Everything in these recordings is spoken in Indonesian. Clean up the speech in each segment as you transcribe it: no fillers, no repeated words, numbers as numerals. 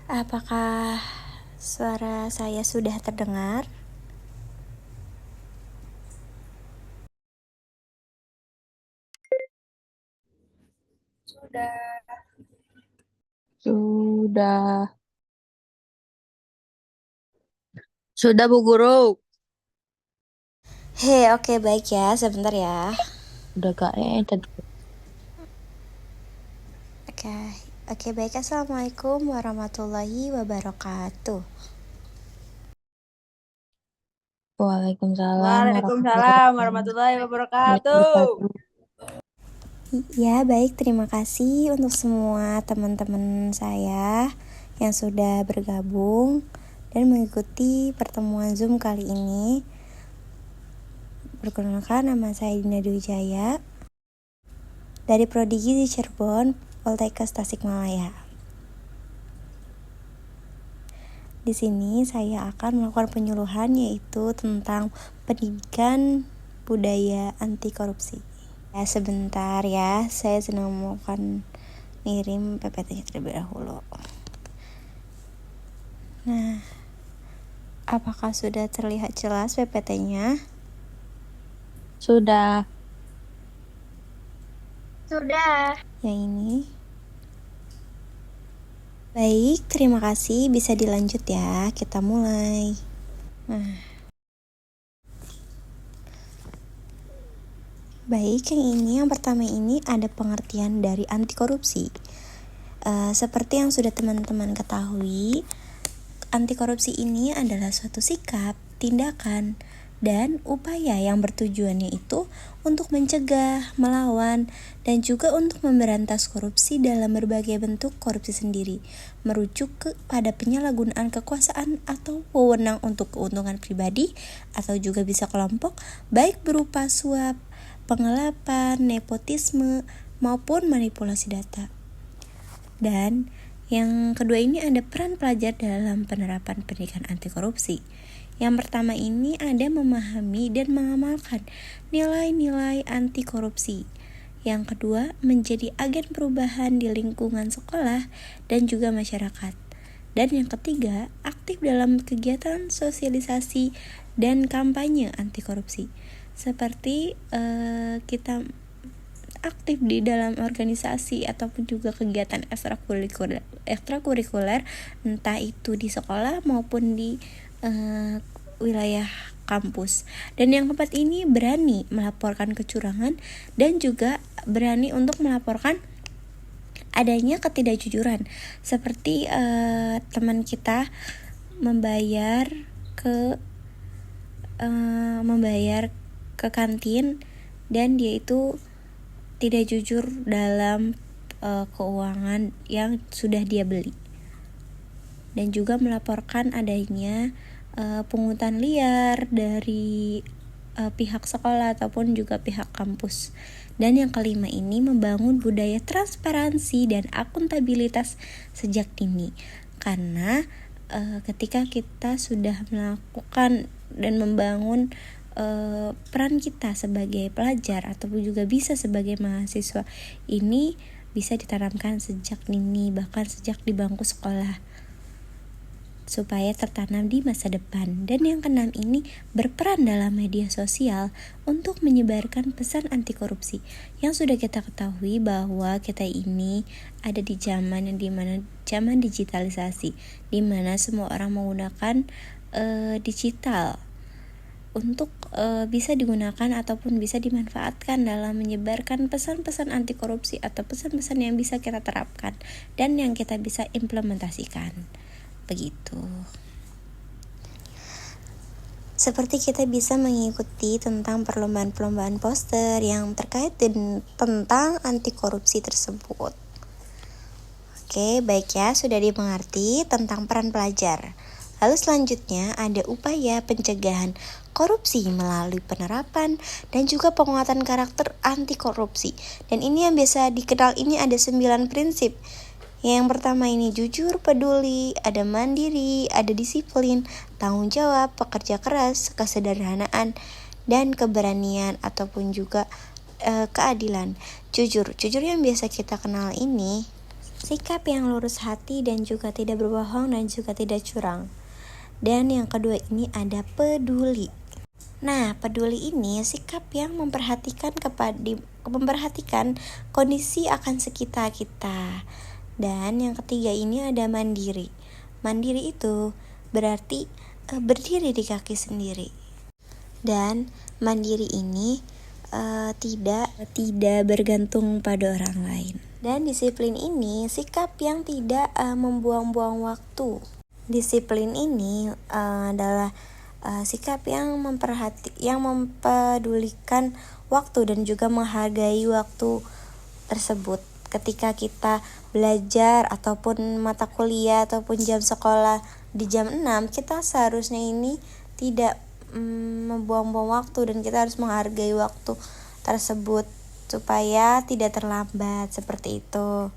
Apakah suara saya sudah terdengar? Sudah. Sudah, Bu Guru. Oke, baik ya, sebentar ya. Udah gak tadi. Oke, oke, baik. Assalamualaikum warahmatullahi wabarakatuh. Waalaikumsalam warahmatullahi Waalaikumsalam warahmatullahi wabarakatuh. wabarakatuh. Ya, baik. Terima kasih untuk semua teman-teman saya yang sudah bergabung dan mengikuti pertemuan Zoom kali ini. Perkenalkan, nama saya Dina Dwi Jaya dari Prodi Gizi Cirebon, Poltekkes Tasikmalaya. Di sini saya akan melakukan penyuluhan yaitu tentang pendidikan budaya anti korupsi. Ya, sebentar ya, saya sedang melakukan ngirim PPT-nya terlebih dahulu. Nah, apakah sudah terlihat jelas PPT-nya? Sudah. Yang ini. Baik, terima kasih. Bisa dilanjut ya. Kita mulai. Baik, yang pertama ini ada pengertian dari anti korupsi. Seperti yang sudah teman-teman ketahui, anti korupsi ini adalah suatu sikap, tindakan, dan upaya yang bertujuannya itu untuk mencegah, melawan, dan juga untuk memberantas korupsi dalam berbagai bentuk korupsi sendiri, merujuk kepada penyalahgunaan kekuasaan atau wewenang untuk keuntungan pribadi atau juga bisa kelompok, baik berupa suap, penggelapan, nepotisme, maupun manipulasi data. Dan yang kedua ini ada peran pelajar dalam penerapan pendidikan anti korupsi. Yang pertama ini ada memahami dan mengamalkan nilai-nilai anti korupsi. Yang kedua, menjadi agen perubahan di lingkungan sekolah dan juga masyarakat. Dan yang ketiga, aktif dalam kegiatan sosialisasi dan kampanye anti korupsi. Seperti kita aktif di dalam organisasi ataupun juga kegiatan ekstrakurikuler, entah itu di sekolah maupun di wilayah kampus. Dan yang keempat ini berani melaporkan kecurangan dan juga berani untuk melaporkan adanya ketidakjujuran, seperti teman kita membayar ke kantin dan dia itu tidak jujur dalam keuangan yang sudah dia beli, dan juga melaporkan adanya pungutan liar dari pihak sekolah ataupun juga pihak kampus. Dan yang kelima ini membangun budaya transparansi dan akuntabilitas sejak dini, karena ketika kita sudah melakukan dan membangun peran kita sebagai pelajar ataupun juga bisa sebagai mahasiswa ini bisa ditanamkan sejak dini, bahkan sejak di bangku sekolah, supaya tertanam di masa depan. Dan yang keenam ini berperan dalam media sosial untuk menyebarkan pesan anti korupsi. Yang sudah kita ketahui bahwa kita ini ada di zaman yang dimana zaman digitalisasi, dimana semua orang menggunakan digital untuk bisa digunakan ataupun bisa dimanfaatkan dalam menyebarkan pesan-pesan anti korupsi atau pesan-pesan yang bisa kita terapkan dan yang kita bisa implementasikan. Begitu. Seperti kita bisa mengikuti tentang perlombaan-perlombaan poster yang terkait tentang anti korupsi tersebut. Oke, baik ya, sudah dimengerti tentang peran pelajar. Lalu selanjutnya ada upaya pencegahan korupsi melalui penerapan dan juga penguatan karakter anti korupsi. Dan ini yang biasa dikenal ini ada 9 prinsip. Yang pertama ini jujur, peduli, ada mandiri, ada disiplin, tanggung jawab, pekerja keras, kesederhanaan, dan keberanian ataupun juga keadilan. Jujur yang biasa kita kenal ini sikap yang lurus hati dan juga tidak berbohong dan juga tidak curang. Dan yang kedua ini ada peduli. Nah, peduli ini sikap yang memperhatikan kondisi akan sekitar kita. Dan yang ketiga ini ada mandiri. Mandiri itu berarti berdiri di kaki sendiri. Dan mandiri ini tidak bergantung pada orang lain. Dan disiplin ini sikap yang tidak membuang-buang waktu. Disiplin ini adalah sikap yang mempedulikan waktu dan juga menghargai waktu tersebut. Ketika kita belajar ataupun mata kuliah ataupun jam sekolah di jam 6, kita seharusnya ini tidak membuang-buang waktu dan kita harus menghargai waktu tersebut supaya tidak terlambat, seperti itu.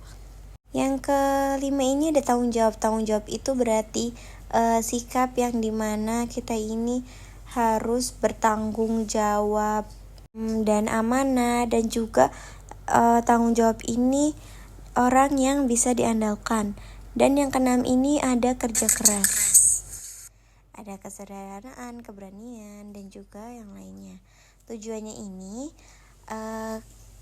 Yang kelima ini ada tanggung jawab. Tanggung jawab itu berarti sikap yang dimana kita ini harus bertanggung jawab dan amanah, dan juga tanggung jawab ini orang yang bisa diandalkan. Dan yang keenam ini ada kerja keras. Ada kesederhanaan, keberanian, dan juga yang lainnya. Tujuannya ini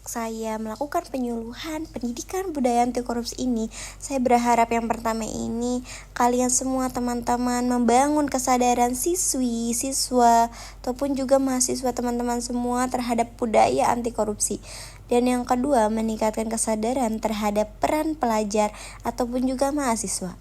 saya melakukan penyuluhan pendidikan budaya anti korupsi ini. Saya berharap yang pertama ini kalian semua teman-teman membangun kesadaran siswi, siswa, ataupun juga mahasiswa teman-teman semua terhadap budaya anti korupsi. Dan yang kedua, meningkatkan kesadaran terhadap peran pelajar ataupun juga mahasiswa.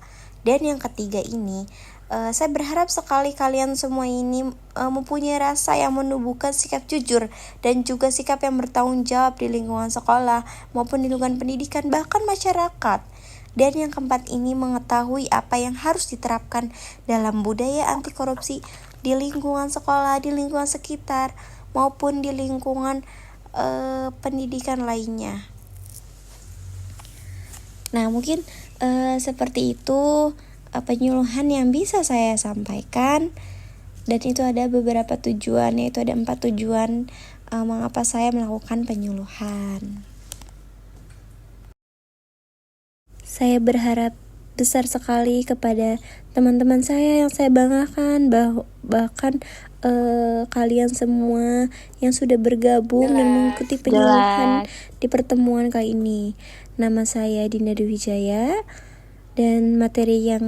Dan yang ketiga ini, saya berharap sekali kalian semua ini mempunyai rasa yang menumbuhkan sikap jujur dan juga sikap yang bertanggung jawab di lingkungan sekolah maupun di lingkungan pendidikan, bahkan masyarakat. Dan yang keempat ini, mengetahui apa yang harus diterapkan dalam budaya anti korupsi di lingkungan sekolah, di lingkungan sekitar, maupun di lingkungan pendidikan lainnya. Nah, mungkin seperti itu penyuluhan yang bisa saya sampaikan. Dan itu ada beberapa tujuan, yaitu ada 4 tujuan mengapa saya melakukan penyuluhan. Saya berharap besar sekali kepada teman-teman saya yang saya banggakan, bahkan kalian semua yang sudah bergabung dan mengikuti penyuluhan di pertemuan kali ini. Nama saya Dinda Dwi Wijaya. Dan materi yang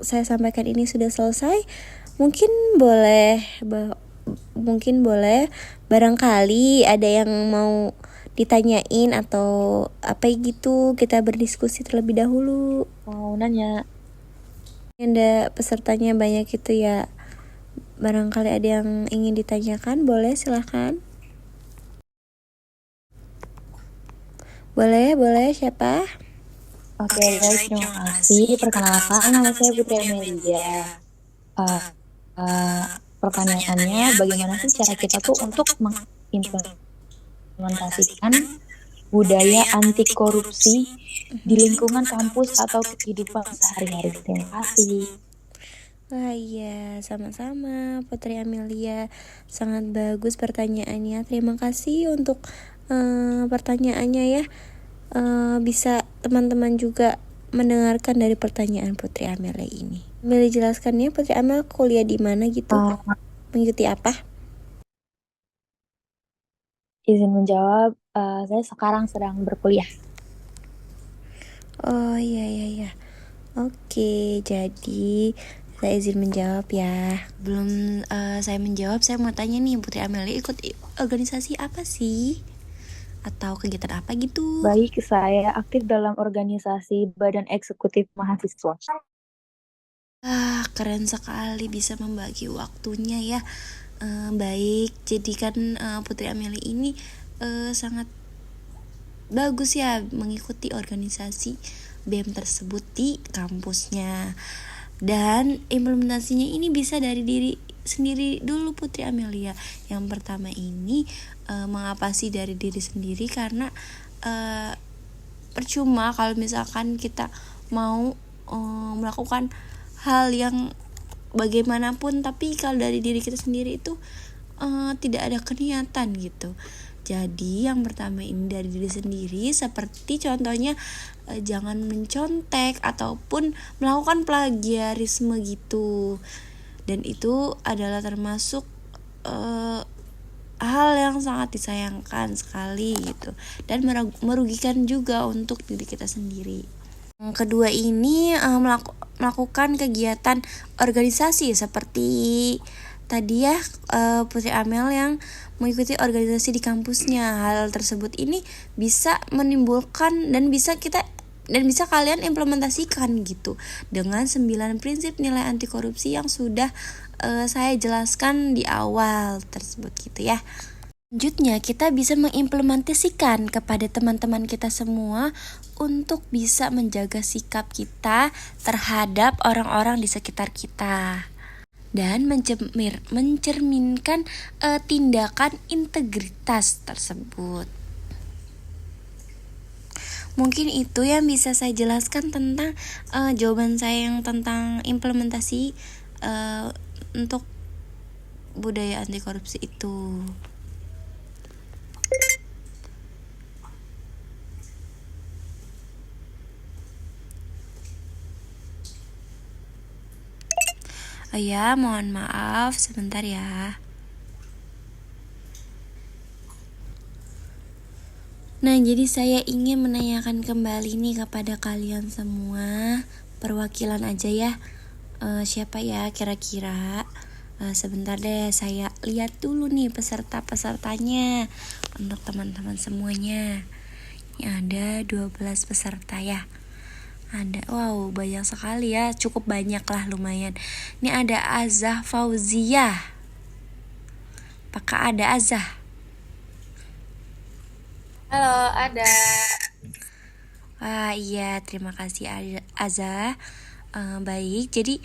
saya sampaikan ini sudah selesai. Mungkin boleh barangkali ada yang mau ditanyain atau apa gitu, kita berdiskusi terlebih dahulu. Mau nanya. Ada pesertanya banyak gitu ya. Barangkali ada yang ingin ditanyakan, boleh silahkan. Boleh siapa? Oke, guys, terima kasih. Perkenalkan, nama saya Putri Amelia. Pertanyaannya, bagaimana sih cara kita tuh untuk mengimplementasikan budaya anti korupsi di lingkungan kampus atau kehidupan sehari-hari? Terima kasih. Wah iya, sama-sama Putri Amelia. Sangat bagus pertanyaannya. Terima kasih untuk pertanyaannya ya. Bisa teman-teman juga mendengarkan dari pertanyaan Putri Amelia ini. Boleh jelaskan ya, Putri Amelia kuliah di mana gitu? Mengikuti apa? Izin menjawab, saya sekarang sedang berkuliah. Oh iya. Oke, jadi saya izin menjawab ya. Belum saya menjawab, saya mau tanya nih, Putri Amelia ikut organisasi apa sih? Atau kegiatan apa gitu? Baik, saya aktif dalam organisasi Badan Eksekutif Mahasiswa. Keren sekali bisa membagi waktunya ya. Baik, jadi kan Putri Amelia ini sangat bagus ya mengikuti organisasi BEM tersebut di kampusnya. Dan implementasinya ini bisa dari diri sendiri dulu Putri Amelia. Yang pertama ini mengapa sih dari diri sendiri, karena percuma kalau misalkan kita mau melakukan hal yang bagaimanapun, tapi kalau dari diri kita sendiri itu tidak ada keniatan gitu. Jadi yang pertama ini dari diri sendiri, seperti contohnya jangan mencontek ataupun melakukan plagiarisme gitu. Dan itu adalah termasuk hal yang sangat disayangkan sekali gitu, dan merugikan juga untuk diri kita sendiri. Yang kedua ini melakukan kegiatan organisasi seperti tadi ya, Putri Amel yang mengikuti organisasi di kampusnya. Hal tersebut ini bisa menimbulkan dan bisa kalian implementasikan gitu dengan 9 prinsip nilai anti korupsi yang sudah saya jelaskan di awal tersebut gitu ya. Selanjutnya kita bisa mengimplementasikan kepada teman-teman kita semua untuk bisa menjaga sikap kita terhadap orang-orang di sekitar kita dan mencerminkan tindakan integritas tersebut. Mungkin itu yang bisa saya jelaskan tentang jawaban saya yang tentang implementasi untuk budaya anti korupsi itu. Oh ya, mohon maaf sebentar ya. Nah, jadi saya ingin menanyakan kembali nih kepada kalian semua. Perwakilan aja ya. Siapa ya kira-kira? Sebentar deh, saya lihat dulu nih peserta-pesertanya untuk teman-teman semuanya. Ini ada 12 peserta ya. Ada, wow, banyak sekali ya, cukup banyak lah, lumayan. Ini ada Azah Fauzia. Apakah ada Azah? Halo, ada. Wah, iya, terima kasih Azah. Baik, jadi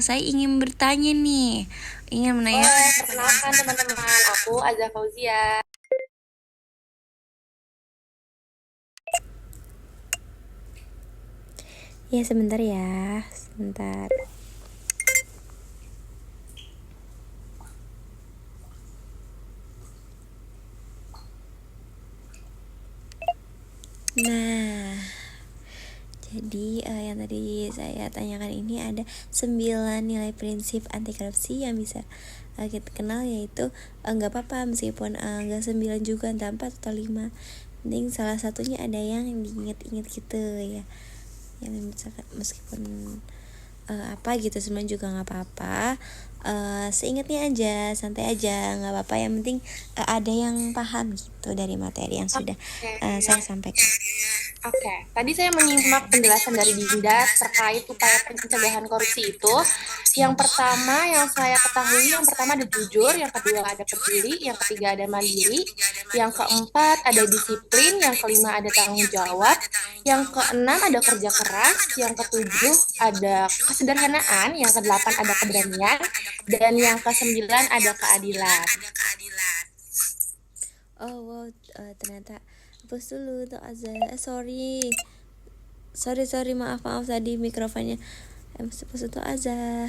saya ingin bertanya nih, ingin menanyakan. Perkenalkan teman-teman, aku Azza Fauzia. Ya, sebentar ya, sebentar. Nah, jadi yang tadi saya tanyakan ini ada 9 nilai prinsip anti korupsi yang bisa kita kenal, yaitu nggak apa-apa meskipun nggak 9 juga, entah 4 atau 5. Penting salah satunya ada yang diingat-ingat gitu ya. Yang meskipun apa gitu semua juga nggak apa-apa, seingatnya aja, santai aja, nggak apa-apa, yang penting ada yang paham gitu dari materi yang sudah saya sampaikan. Oke, tadi saya menyimak penjelasan dari Dinda terkait upaya pencegahan korupsi itu. Yang pertama yang saya ketahui, yang pertama ada jujur, yang kedua ada peduli, yang ketiga ada mandiri, yang keempat ada disiplin, yang kelima ada tanggung jawab, yang keenam ada kerja keras, yang ketujuh ada kesederhanaan, yang kedelapan ada keberanian, dan yang kesembilan ada keadilan. Oh wow, ternyata hapus dulu tuh Azza. Sorry, maaf tadi mikrofonnya hapus tuh Azza.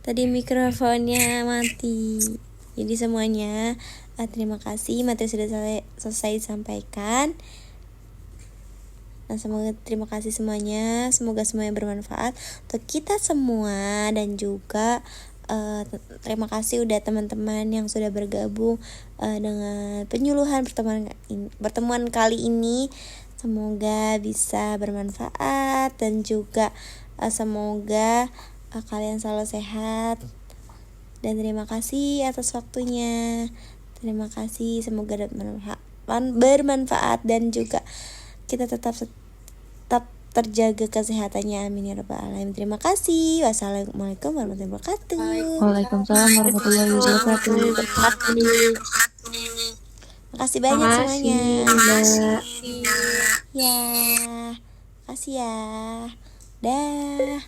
Tadi mikrofonnya mati. Jadi semuanya terima kasih, materi sudah selesai disampaikan. Nah, terima kasih semuanya. Semoga semuanya bermanfaat untuk kita semua, dan juga terima kasih udah teman-teman yang sudah bergabung dengan penyuluhan pertemuan kali ini. Semoga bisa bermanfaat, dan juga semoga kalian selalu sehat, dan terima kasih atas waktunya. Terima kasih, semoga bermanfaat, dan juga kita tetap terjaga kesehatannya, amin ya rabbal alamin. Terima kasih. Wassalamualaikum warahmatullahi wabarakatuh. Waalaikumsalam warahmatullahi wabarakatuh. Makasih banyak semuanya. Ya, makasih ya. Dah.